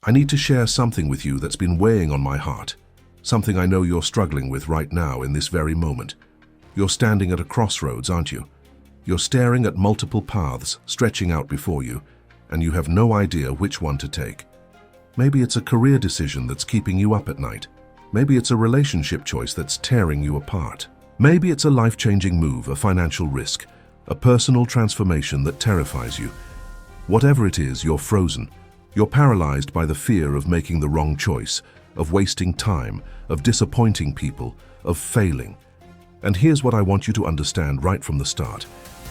I need to share something with you that's been weighing on my heart, something I know you're struggling with right now in this very moment. You're standing at a crossroads, aren't you? You're staring at multiple paths stretching out before you, and you have no idea which one to take. Maybe it's a career decision that's keeping you up at night. Maybe it's a relationship choice that's tearing you apart. Maybe it's a life-changing move, a financial risk, a personal transformation that terrifies you. Whatever it is, you're frozen. You're paralyzed by the fear of making the wrong choice, of wasting time, of disappointing people, of failing. And here's what I want you to understand right from the start.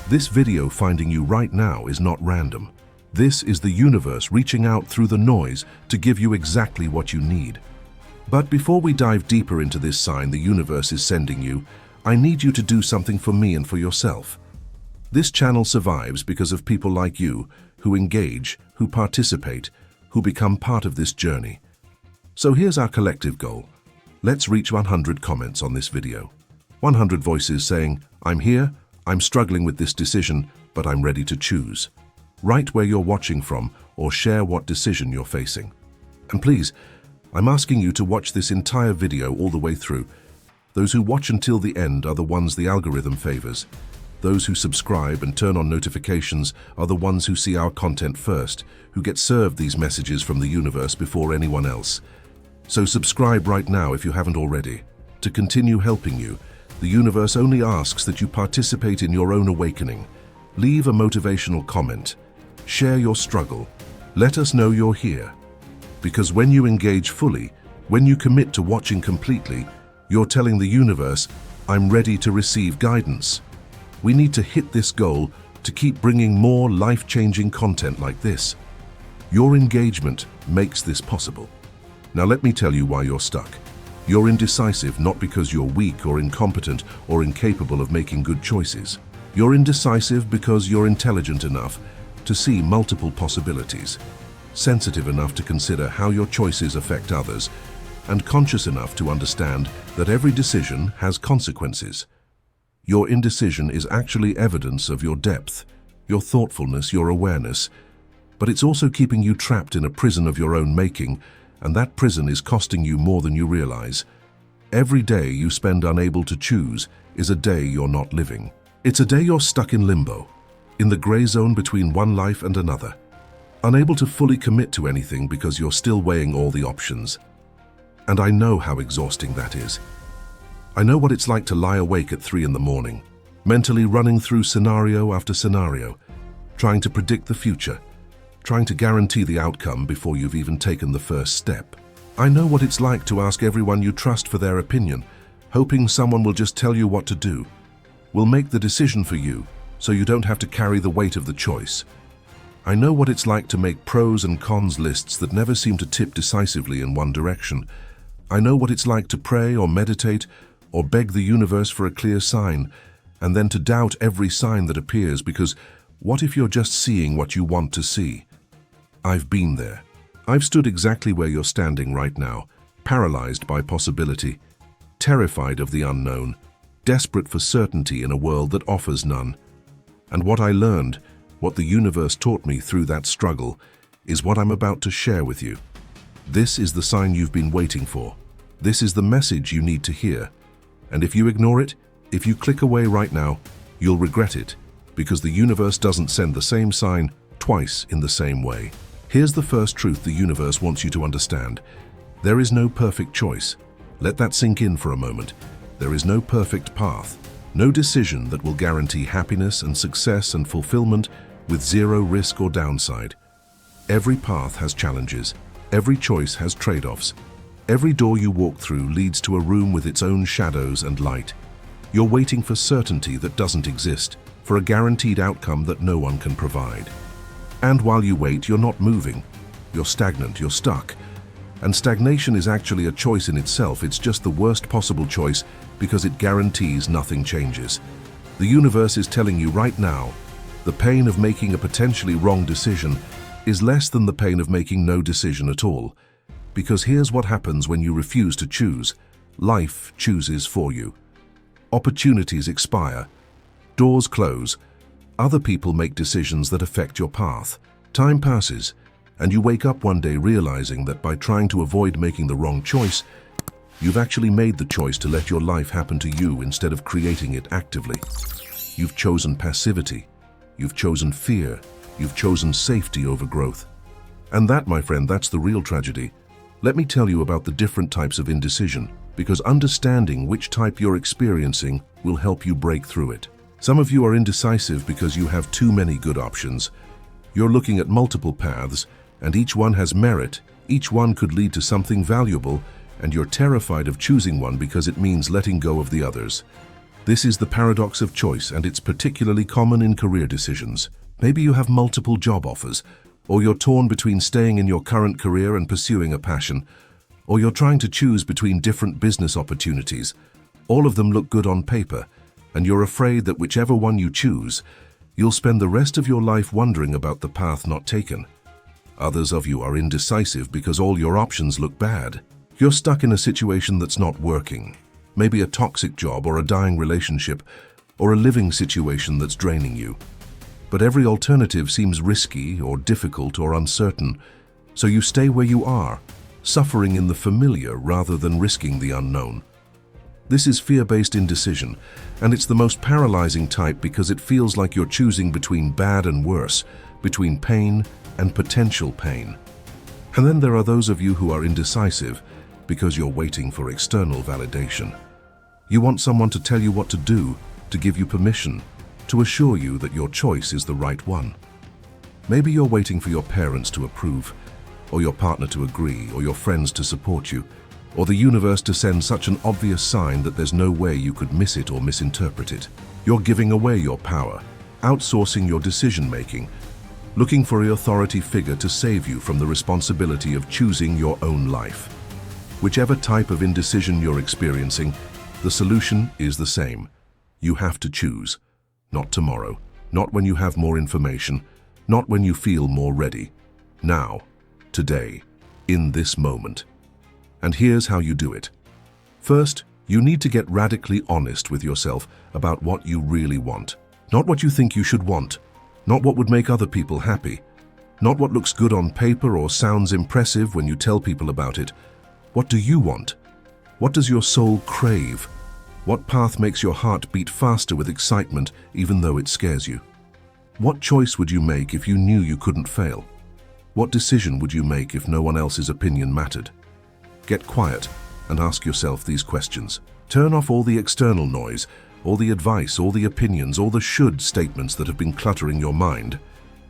This video finding you right now is not random. This is the universe reaching out through the noise to give you exactly what you need. But before we dive deeper into this sign the universe is sending you, I need you to do something for me and for yourself. This channel survives because of people like you who engage, who participate, who become part of this journey. So here's our collective goal. Let's reach 100 comments on this video. 100 voices saying, "I'm here, I'm struggling with this decision, but I'm ready to choose." Write where you're watching from or share what decision you're facing. And please, I'm asking you to watch this entire video all the way through. Those who watch until the end are the ones the algorithm favors. Those who subscribe and turn on notifications are the ones who see our content first, who get served these messages from the universe before anyone else. So subscribe right now if you haven't already. To continue helping you, the universe only asks that you participate in your own awakening. Leave a motivational comment. Share your struggle. Let us know you're here. Because when you engage fully, when you commit to watching completely, you're telling the universe, "I'm ready to receive guidance." We need to hit this goal to keep bringing more life-changing content like this. Your engagement makes this possible. Now let me tell you why you're stuck. You're indecisive not because you're weak or incompetent or incapable of making good choices. You're indecisive because you're intelligent enough to see multiple possibilities, sensitive enough to consider how your choices affect others, and conscious enough to understand that every decision has consequences. Your indecision is actually evidence of your depth, your thoughtfulness, your awareness, but it's also keeping you trapped in a prison of your own making, and that prison is costing you more than you realize. Every day you spend unable to choose is a day you're not living. It's a day you're stuck in limbo, in the gray zone between one life and another, unable to fully commit to anything because you're still weighing all the options. And I know how exhausting that is. I know what it's like to lie awake at 3 in the morning, mentally running through scenario after scenario, trying to predict the future, trying to guarantee the outcome before you've even taken the first step. I know what it's like to ask everyone you trust for their opinion, hoping someone will just tell you what to do, will make the decision for you, so you don't have to carry the weight of the choice. I know what it's like to make pros and cons lists that never seem to tip decisively in one direction. I know what it's like to pray or meditate or beg the universe for a clear sign, and then to doubt every sign that appears because what if you're just seeing what you want to see? I've been there. I've stood exactly where you're standing right now, paralyzed by possibility, terrified of the unknown, desperate for certainty in a world that offers none. And what I learned, what the universe taught me through that struggle, is what I'm about to share with you. This is the sign you've been waiting for. This is the message you need to hear. And if you ignore it, if you click away right now, you'll regret it, because the universe doesn't send the same sign twice in the same way. Here's the first truth the universe wants you to understand. There is no perfect choice. Let that sink in for a moment. There is no perfect path. No decision that will guarantee happiness and success and fulfillment with zero risk or downside. Every path has challenges. Every choice has trade-offs. Every door you walk through leads to a room with its own shadows and light. You're waiting for certainty that doesn't exist, for a guaranteed outcome that no one can provide. And while you wait, you're not moving. You're stagnant, you're stuck. And stagnation is actually a choice in itself. It's just the worst possible choice because it guarantees nothing changes. The universe is telling you right now, the pain of making a potentially wrong decision is less than the pain of making no decision at all. Because here's what happens when you refuse to choose. Life chooses for you. Opportunities expire. Doors close. Other people make decisions that affect your path. Time passes. And you wake up one day realizing that by trying to avoid making the wrong choice, you've actually made the choice to let your life happen to you instead of creating it actively. You've chosen passivity. You've chosen fear. You've chosen safety over growth. And that, my friend, that's the real tragedy. Let me tell you about the different types of indecision, because understanding which type you're experiencing will help you break through it. Some of you are indecisive because you have too many good options. You're looking at multiple paths, and each one has merit, each one could lead to something valuable, and you're terrified of choosing one because it means letting go of the others. This is the paradox of choice, and it's particularly common in career decisions. Maybe you have multiple job offers, or you're torn between staying in your current career and pursuing a passion, or you're trying to choose between different business opportunities. All of them look good on paper, and you're afraid that whichever one you choose, you'll spend the rest of your life wondering about the path not taken. Others of you are indecisive because all your options look bad. You're stuck in a situation that's not working, maybe a toxic job or a dying relationship, or a living situation that's draining you. But every alternative seems risky or difficult or uncertain, so you stay where you are, suffering in the familiar rather than risking the unknown. This is fear-based indecision, and it's the most paralyzing type because it feels like you're choosing between bad and worse, between pain and potential pain. And then there are those of you who are indecisive because you're waiting for external validation. You want someone to tell you what to do, to give you permission, to assure you that your choice is the right one. Maybe you're waiting for your parents to approve, or your partner to agree, or your friends to support you, or the universe to send such an obvious sign that there's no way you could miss it or misinterpret it. You're giving away your power, outsourcing your decision-making, looking for an authority figure to save you from the responsibility of choosing your own life. Whichever type of indecision you're experiencing, the solution is the same. You have to choose. Not tomorrow, not when you have more information, not when you feel more ready. Now, today, in this moment. And here's how you do it. First, you need to get radically honest with yourself about what you really want. Not what you think you should want, not what would make other people happy, not what looks good on paper or sounds impressive when you tell people about it. What do you want? What does your soul crave? What path makes your heart beat faster with excitement even though it scares you? What choice would you make if you knew you couldn't fail? What decision would you make if no one else's opinion mattered? Get quiet and ask yourself these questions. Turn off all the external noise, all the advice, all the opinions, all the should statements that have been cluttering your mind.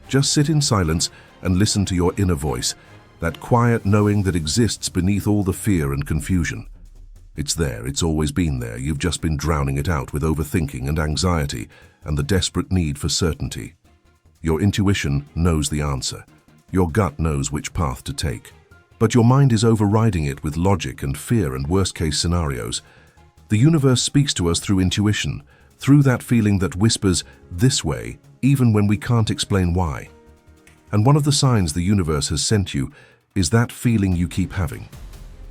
Just sit in silence and listen to your inner voice, that quiet knowing that exists beneath all the fear and confusion. It's there, it's always been there. You've just been drowning it out with overthinking and anxiety and the desperate need for certainty. Your intuition knows the answer. Your gut knows which path to take. But your mind is overriding it with logic and fear and worst-case scenarios. The universe speaks to us through intuition, through that feeling that whispers, "this way," even when we can't explain why. And one of the signs the universe has sent you is that feeling you keep having.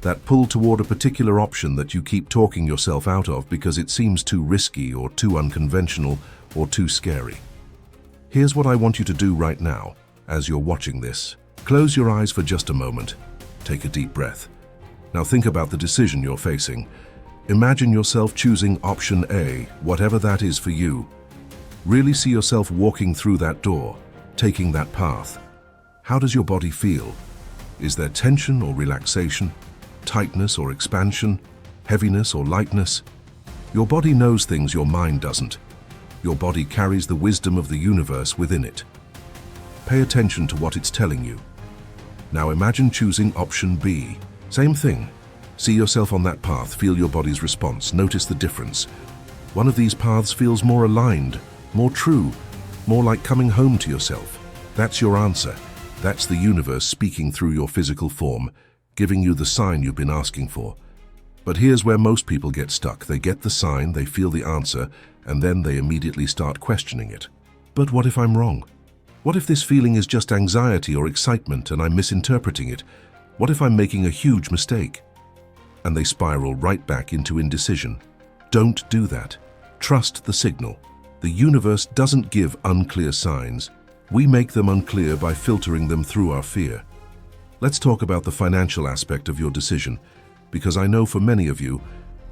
That pull toward a particular option that you keep talking yourself out of because it seems too risky or too unconventional or too scary. Here's what I want you to do right now, as you're watching this. Close your eyes for just a moment. Take a deep breath. Now think about the decision you're facing. Imagine yourself choosing option A, whatever that is for you. Really see yourself walking through that door, taking that path. How does your body feel? Is there tension or relaxation? Tightness or expansion? Heaviness or lightness? Your body knows things your mind doesn't. Your body carries the wisdom of the universe within it. Pay attention to what it's telling you. Now imagine choosing option B. Same thing. See yourself on that path, feel your body's response, notice the difference. One of these paths feels more aligned, more true, more like coming home to yourself. That's your answer. That's the universe speaking through your physical form, giving you the sign you've been asking for. But here's where most people get stuck. They get the sign, they feel the answer, and then they immediately start questioning it. But what if I'm wrong? What if this feeling is just anxiety or excitement and I'm misinterpreting it? What if I'm making a huge mistake? And they spiral right back into indecision. Don't do that. Trust the signal. The universe doesn't give unclear signs. We make them unclear by filtering them through our fear. Let's talk about the financial aspect of your decision, because I know for many of you,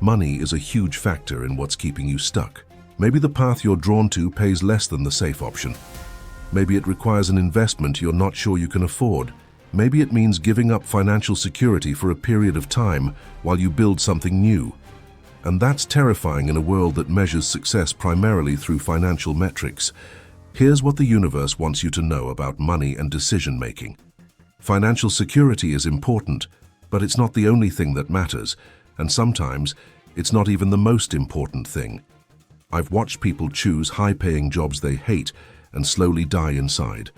money is a huge factor in what's keeping you stuck. Maybe the path you're drawn to pays less than the safe option. Maybe it requires an investment you're not sure you can afford. Maybe it means giving up financial security for a period of time while you build something new. And that's terrifying in a world that measures success primarily through financial metrics. Here's what the universe wants you to know about money and decision-making. Financial security is important, but it's not the only thing that matters, and sometimes it's not even the most important thing. I've watched people choose high-paying jobs they hate and slowly die inside,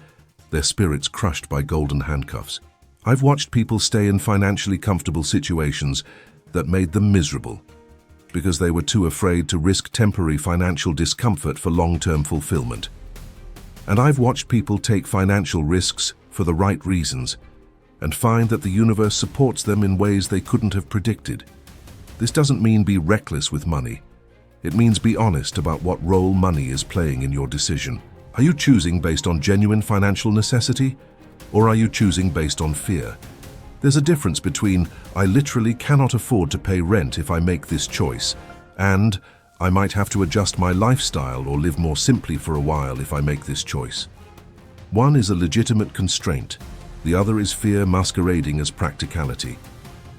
their spirits crushed by golden handcuffs. I've watched people stay in financially comfortable situations that made them miserable because they were too afraid to risk temporary financial discomfort for long-term fulfillment. And I've watched people take financial risks for the right reasons and find that the universe supports them in ways they couldn't have predicted. This doesn't mean be reckless with money. It means be honest about what role money is playing in your decision. Are you choosing based on genuine financial necessity, or are you choosing based on fear? There's a difference between I literally cannot afford to pay rent if I make this choice, and I might have to adjust my lifestyle or live more simply for a while if I make this choice. One is a legitimate constraint. The other is fear masquerading as practicality.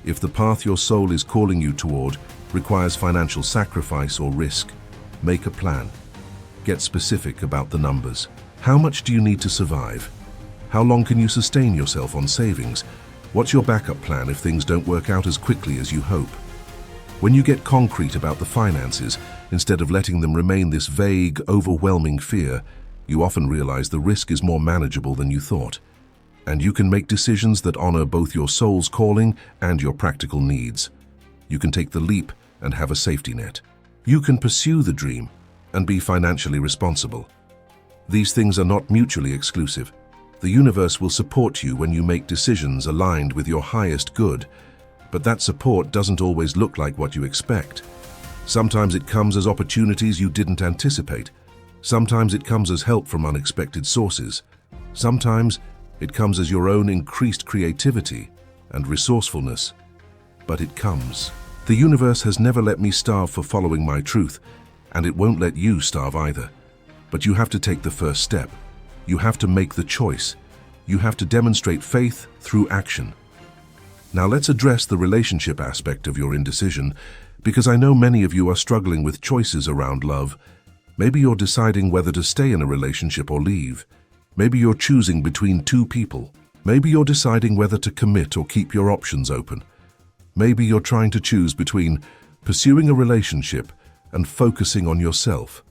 If the path your soul is calling you toward requires financial sacrifice or risk, make a plan. Get specific about the numbers. How much do you need to survive? How long can you sustain yourself on savings? What's your backup plan if things don't work out as quickly as you hope? When you get concrete about the finances, instead of letting them remain this vague, overwhelming fear, you often realize the risk is more manageable than you thought. And you can make decisions that honor both your soul's calling and your practical needs. You can take the leap and have a safety net. You can pursue the dream and be financially responsible. These things are not mutually exclusive. The universe will support you when you make decisions aligned with your highest good, but that support doesn't always look like what you expect. Sometimes it comes as opportunities you didn't anticipate. Sometimes it comes as help from unexpected sources. Sometimes it comes as your own increased creativity and resourcefulness. But it comes. The universe has never let me starve for following my truth, and it won't let you starve either. But you have to take the first step. You have to make the choice. You have to demonstrate faith through action. Now let's address the relationship aspect of your indecision, because I know many of you are struggling with choices around love. Maybe you're deciding whether to stay in a relationship or leave. Maybe you're choosing between two people. Maybe you're deciding whether to commit or keep your options open. Maybe you're trying to choose between pursuing a relationship and focusing on yourself.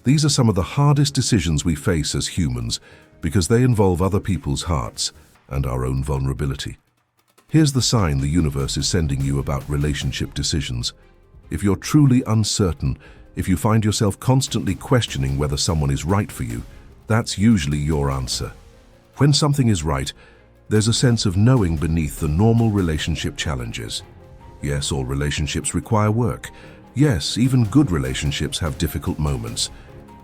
These are some of the hardest decisions we face as humans because they involve other people's hearts and our own vulnerability. Here's the sign the universe is sending you about relationship decisions. If you're truly uncertain, if you find yourself constantly questioning whether someone is right for you, that's usually your answer. When something is right, there's a sense of knowing beneath the normal relationship challenges. Yes, all relationships require work. Yes, even good relationships have difficult moments.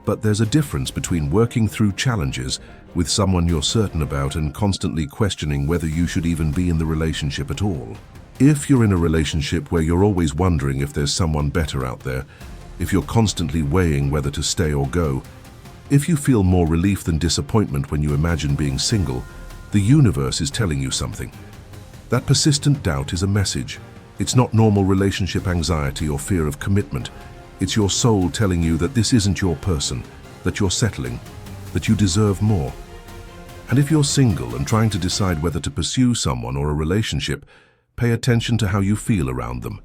But there's a difference between working through challenges with someone you're certain about and constantly questioning whether you should even be in the relationship at all. If you're in a relationship where you're always wondering if there's someone better out there, if you're constantly weighing whether to stay or go, if you feel more relief than disappointment when you imagine being single, the universe is telling you something. That persistent doubt is a message. It's not normal relationship anxiety or fear of commitment. It's your soul telling you that this isn't your person, that you're settling, that you deserve more. And if you're single and trying to decide whether to pursue someone or a relationship, pay attention to how you feel around them.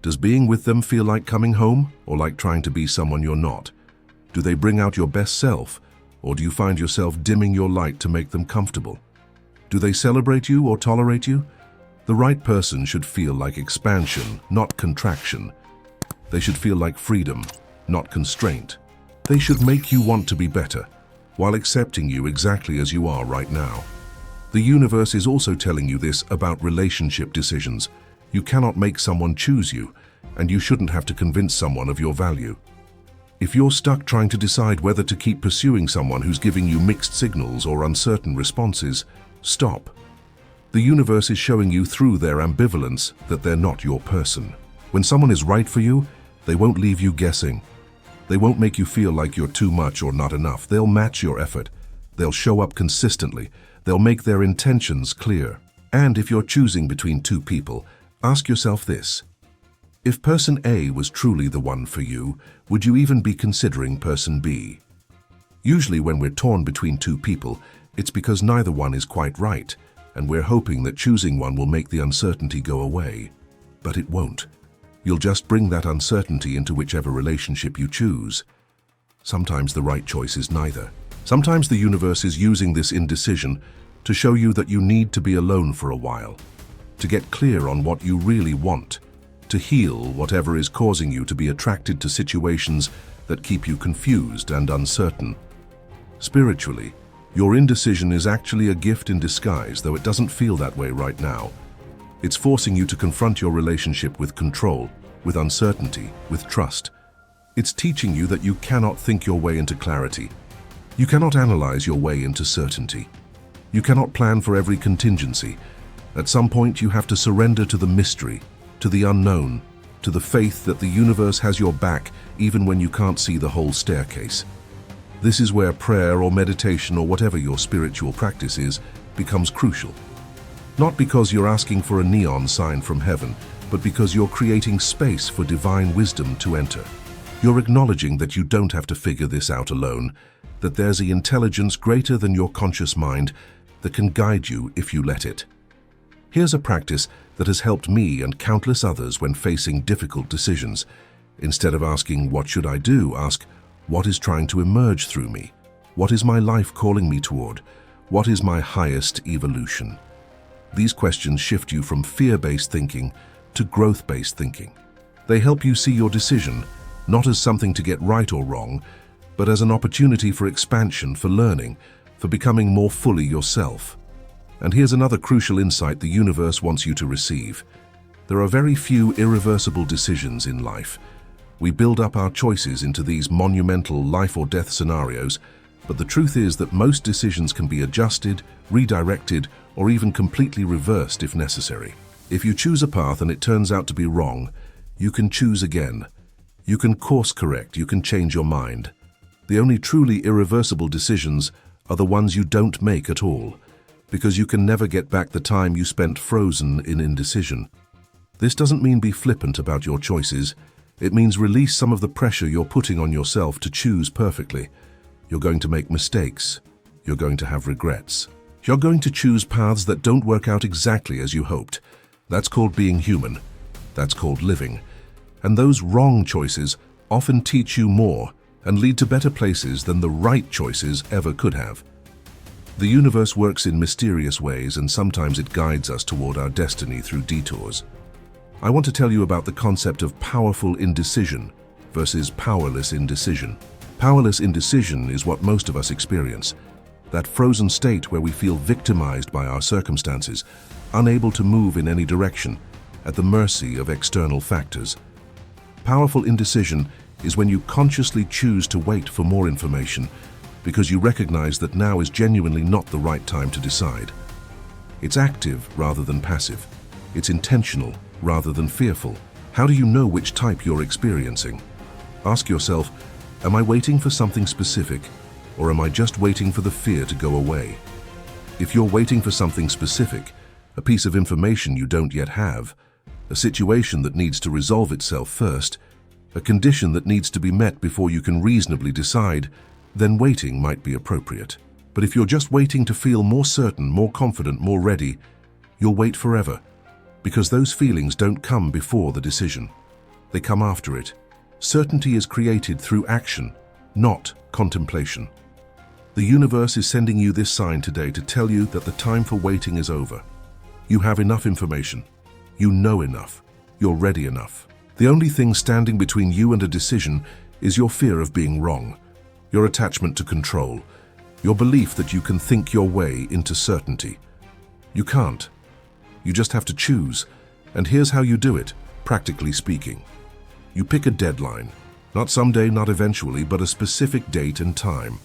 Does being with them feel like coming home or like trying to be someone you're not? Do they bring out your best self, or do you find yourself dimming your light to make them comfortable? Do they celebrate you or tolerate you? The right person should feel like expansion, not contraction. They should feel like freedom, not constraint. They should make you want to be better, while accepting you exactly as you are right now. The universe is also telling you this about relationship decisions. You cannot make someone choose you, and you shouldn't have to convince someone of your value. If you're stuck trying to decide whether to keep pursuing someone who's giving you mixed signals or uncertain responses, stop. The universe is showing you through their ambivalence that they're not your person. When someone is right for you, they won't leave you guessing. They won't make you feel like you're too much or not enough. They'll match your effort. They'll show up consistently. They'll make their intentions clear. And if you're choosing between two people, ask yourself this. If person A was truly the one for you, would you even be considering person B? Usually when we're torn between two people, it's because neither one is quite right, and we're hoping that choosing one will make the uncertainty go away. But it won't. You'll just bring that uncertainty into whichever relationship you choose. Sometimes the right choice is neither. Sometimes the universe is using this indecision to show you that you need to be alone for a while, to get clear on what you really want, to heal whatever is causing you to be attracted to situations that keep you confused and uncertain. Spiritually, your indecision is actually a gift in disguise, though it doesn't feel that way right now. It's forcing you to confront your relationship with control, with uncertainty, with trust. It's teaching you that you cannot think your way into clarity. You cannot analyze your way into certainty. You cannot plan for every contingency. At some point, you have to surrender to the mystery, to the unknown, to the faith that the universe has your back even when you can't see the whole staircase. This is where prayer or meditation or whatever your spiritual practice is becomes crucial. Not because you're asking for a neon sign from heaven, but because you're creating space for divine wisdom to enter. You're acknowledging that you don't have to figure this out alone, that there's an intelligence greater than your conscious mind that can guide you if you let it. Here's a practice that has helped me and countless others when facing difficult decisions. Instead of asking, "What should I do?" ask, "What is trying to emerge through me? What is my life calling me toward? What is my highest evolution?" These questions shift you from fear-based thinking to growth-based thinking. They help you see your decision not as something to get right or wrong, but as an opportunity for expansion, for learning, for becoming more fully yourself. And here's another crucial insight the universe wants you to receive. There are very few irreversible decisions in life. We build up our choices into these monumental life or death scenarios, but the truth is that most decisions can be adjusted, redirected, or even completely reversed if necessary. If you choose a path and it turns out to be wrong, you can choose again. You can course correct, you can change your mind. The only truly irreversible decisions are the ones you don't make at all, because you can never get back the time you spent frozen in indecision. This doesn't mean be flippant about your choices. It means release some of the pressure you're putting on yourself to choose perfectly. You're going to make mistakes. You're going to have regrets. You're going to choose paths that don't work out exactly as you hoped. That's called being human. That's called living. And those wrong choices often teach you more and lead to better places than the right choices ever could have. The universe works in mysterious ways, and sometimes it guides us toward our destiny through detours. I want to tell you about the concept of powerful indecision versus powerless indecision. Powerless indecision is what most of us experience, that frozen state where we feel victimized by our circumstances, unable to move in any direction, at the mercy of external factors. Powerful indecision is when you consciously choose to wait for more information because you recognize that now is genuinely not the right time to decide. It's active rather than passive. It's intentional rather than fearful. How do you know which type you're experiencing? Ask yourself, am I waiting for something specific, or am I just waiting for the fear to go away? If you're waiting for something specific, a piece of information you don't yet have, a situation that needs to resolve itself first, a condition that needs to be met before you can reasonably decide, then waiting might be appropriate. But if you're just waiting to feel more certain, more confident, more ready, you'll wait forever, because those feelings don't come before the decision. They come after it. Certainty is created through action, not contemplation. The universe is sending you this sign today to tell you that the time for waiting is over. You have enough information. You know enough. You're ready enough. The only thing standing between you and a decision is your fear of being wrong, your attachment to control, your belief that you can think your way into certainty. You can't. You just have to choose, and here's how you do it, practically speaking. You pick a deadline, not someday, not eventually, but a specific date and time.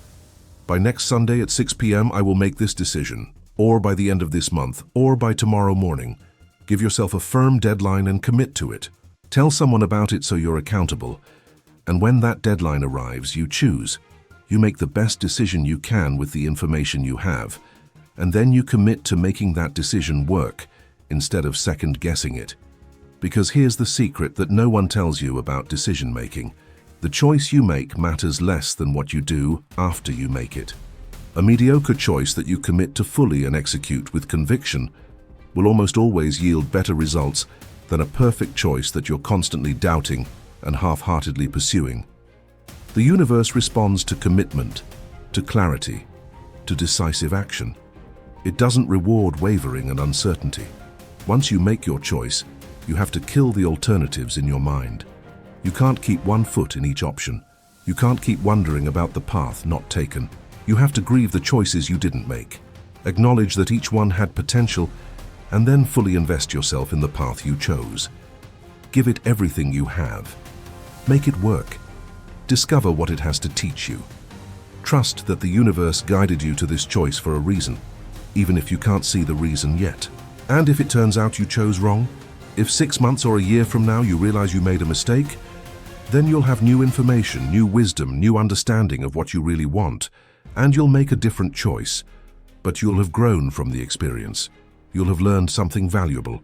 By next Sunday at 6 p.m. I will make this decision. or by the end of this month, or by tomorrow morning. Give yourself a firm deadline and commit to it. Tell someone about it so you're accountable. And when that deadline arrives, you choose. You make the best decision you can with the information you have, and then you commit to making that decision work instead of second-guessing it. Because here's the secret that no one tells you about decision-making. The choice you make matters less than what you do after you make it. A mediocre choice that you commit to fully and execute with conviction will almost always yield better results than a perfect choice that you're constantly doubting and half-heartedly pursuing. The universe responds to commitment, to clarity, to decisive action. It doesn't reward wavering and uncertainty. Once you make your choice, you have to kill the alternatives in your mind. You can't keep one foot in each option. You can't keep wondering about the path not taken. You have to grieve the choices you didn't make. Acknowledge that each one had potential, and then fully invest yourself in the path you chose. Give it everything you have. Make it work. Discover what it has to teach you. Trust that the universe guided you to this choice for a reason, even if you can't see the reason yet. And if it turns out you chose wrong, if 6 months or a year from now you realize you made a mistake, then you'll have new information, new wisdom, new understanding of what you really want, and you'll make a different choice. But you'll have grown from the experience. You'll have learned something valuable.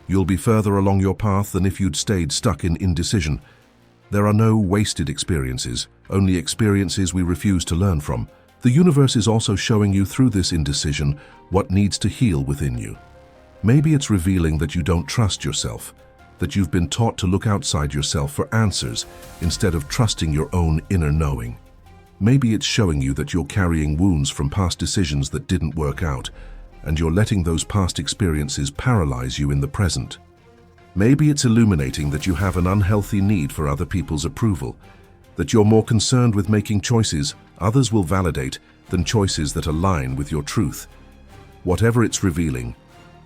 You'll be further along your path than if you'd stayed stuck in indecision. There are no wasted experiences, only experiences we refuse to learn from. The universe is also showing you through this indecision what needs to heal within you. Maybe it's revealing that you don't trust yourself, that you've been taught to look outside yourself for answers instead of trusting your own inner knowing. Maybe it's showing you that you're carrying wounds from past decisions that didn't work out, and you're letting those past experiences paralyze you in the present. Maybe it's illuminating that you have an unhealthy need for other people's approval, that you're more concerned with making choices others will validate than choices that align with your truth. Whatever it's revealing,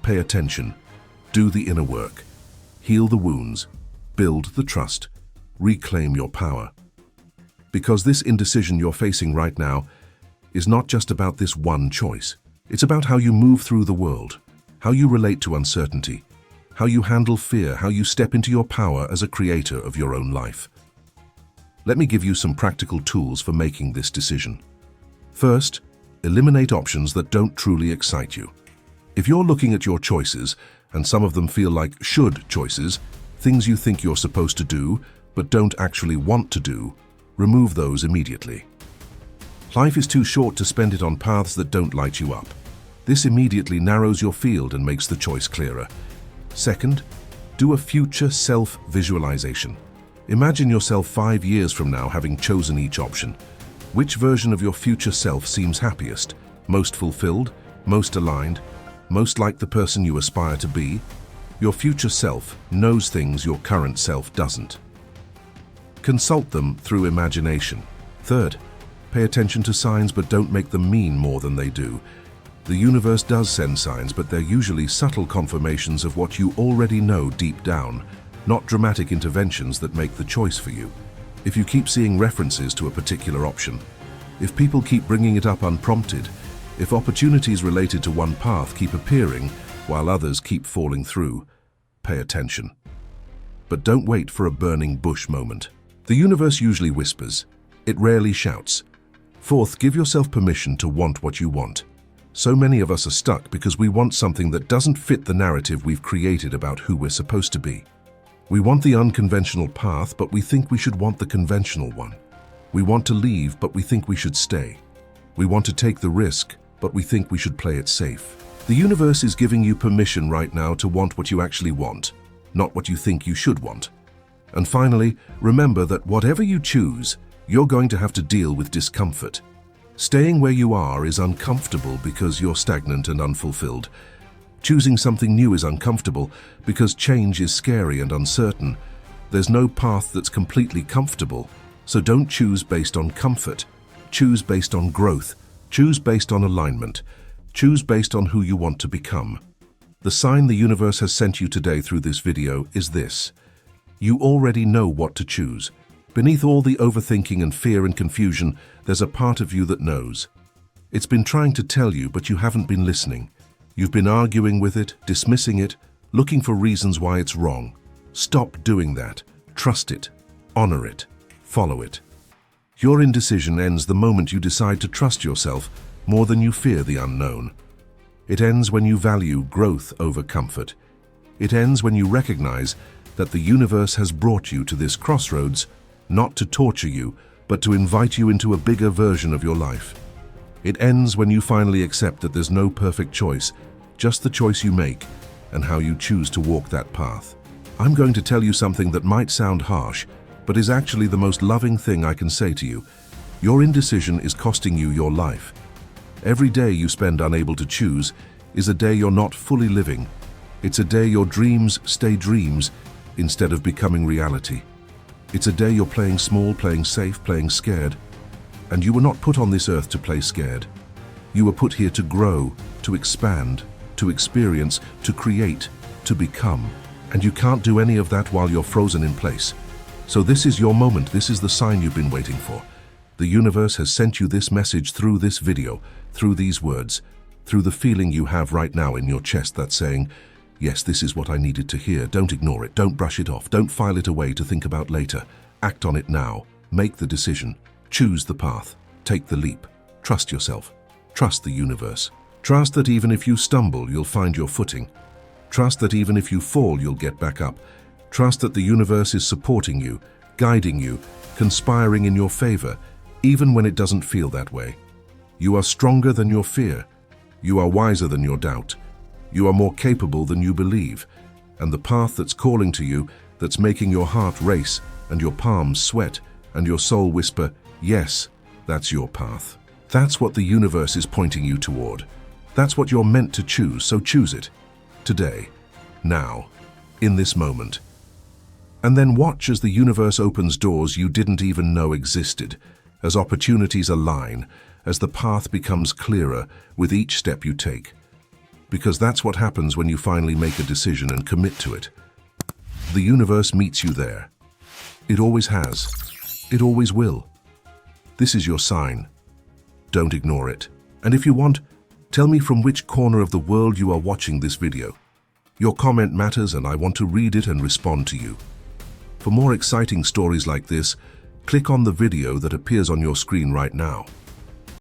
pay attention, do the inner work, heal the wounds, build the trust, reclaim your power. Because this indecision you're facing right now is not just about this one choice. It's about how you move through the world, how you relate to uncertainty, how you handle fear, how you step into your power as a creator of your own life. Let me give you some practical tools for making this decision. First, eliminate options that don't truly excite you. If you're looking at your choices, and some of them feel like should choices, things you think you're supposed to do but don't actually want to do, remove those immediately. Life is too short to spend it on paths that don't light you up. This immediately narrows your field and makes the choice clearer. Second, do a future self-visualization. Imagine yourself 5 years from now having chosen each option. Which version of your future self seems happiest, most fulfilled, most aligned, most like the person you aspire to be? Your future self knows things your current self doesn't. Consult them through imagination. Third, pay attention to signs but don't make them mean more than they do. The universe does send signs, but they're usually subtle confirmations of what you already know deep down, not dramatic interventions that make the choice for you. If you keep seeing references to a particular option, if people keep bringing it up unprompted, if opportunities related to one path keep appearing while others keep falling through, pay attention. But don't wait for a burning bush moment. The universe usually whispers. It rarely shouts. Fourth, give yourself permission to want what you want. So many of us are stuck because we want something that doesn't fit the narrative we've created about who we're supposed to be. We want the unconventional path, but we think we should want the conventional one. We want to leave, but we think we should stay. We want to take the risk, but we think we should play it safe. The universe is giving you permission right now to want what you actually want, not what you think you should want. And finally, remember that whatever you choose, you're going to have to deal with discomfort. Staying where you are is uncomfortable because you're stagnant and unfulfilled. Choosing something new is uncomfortable because change is scary and uncertain. There's no path that's completely comfortable, so don't choose based on comfort. Choose based on growth. Choose based on alignment. Choose based on who you want to become. The sign the universe has sent you today through this video is this. You already know what to choose. Beneath all the overthinking and fear and confusion, there's a part of you that knows. It's been trying to tell you, but you haven't been listening. You've been arguing with it, dismissing it, looking for reasons why it's wrong. Stop doing that. Trust it. Honor it. Follow it. Your indecision ends the moment you decide to trust yourself more than you fear the unknown. It ends when you value growth over comfort. It ends when you recognize that the universe has brought you to this crossroads, not to torture you, but to invite you into a bigger version of your life. It ends when you finally accept that there's no perfect choice, just the choice you make and how you choose to walk that path. I'm going to tell you something that might sound harsh, but is actually the most loving thing I can say to you. Your indecision is costing you your life. Every day you spend unable to choose is a day you're not fully living. It's a day your dreams stay dreams instead of becoming reality. It's a day you're playing small, playing safe, playing scared. And you were not put on this earth to play scared. You were put here to grow, to expand, to experience, to create, to become. And you can't do any of that while you're frozen in place. So this is your moment. This is the sign you've been waiting for. The universe has sent you this message through this video, through these words, through the feeling you have right now in your chest that's saying, yes, this is what I needed to hear. Don't ignore it. Don't brush it off. Don't file it away to think about later. Act on it now. Make the decision. Choose the path. Take the leap. Trust yourself. Trust the universe. Trust that even if you stumble, you'll find your footing. Trust that even if you fall, you'll get back up. Trust that the universe is supporting you, guiding you, conspiring in your favor, even when it doesn't feel that way. You are stronger than your fear. You are wiser than your doubt. You are more capable than you believe. And the path that's calling to you, that's making your heart race and your palms sweat and your soul whisper, yes, that's your path. That's what the universe is pointing you toward. That's what you're meant to choose, so choose it. Today, now, in this moment. And then watch as the universe opens doors you didn't even know existed, as opportunities align, as the path becomes clearer with each step you take. Because that's what happens when you finally make a decision and commit to it. The universe meets you there. It always has. It always will. This is your sign. Don't ignore it. And if you want, tell me from which corner of the world you are watching this video. Your comment matters and I want to read it and respond to you. For more exciting stories like this, click on the video that appears on your screen right now.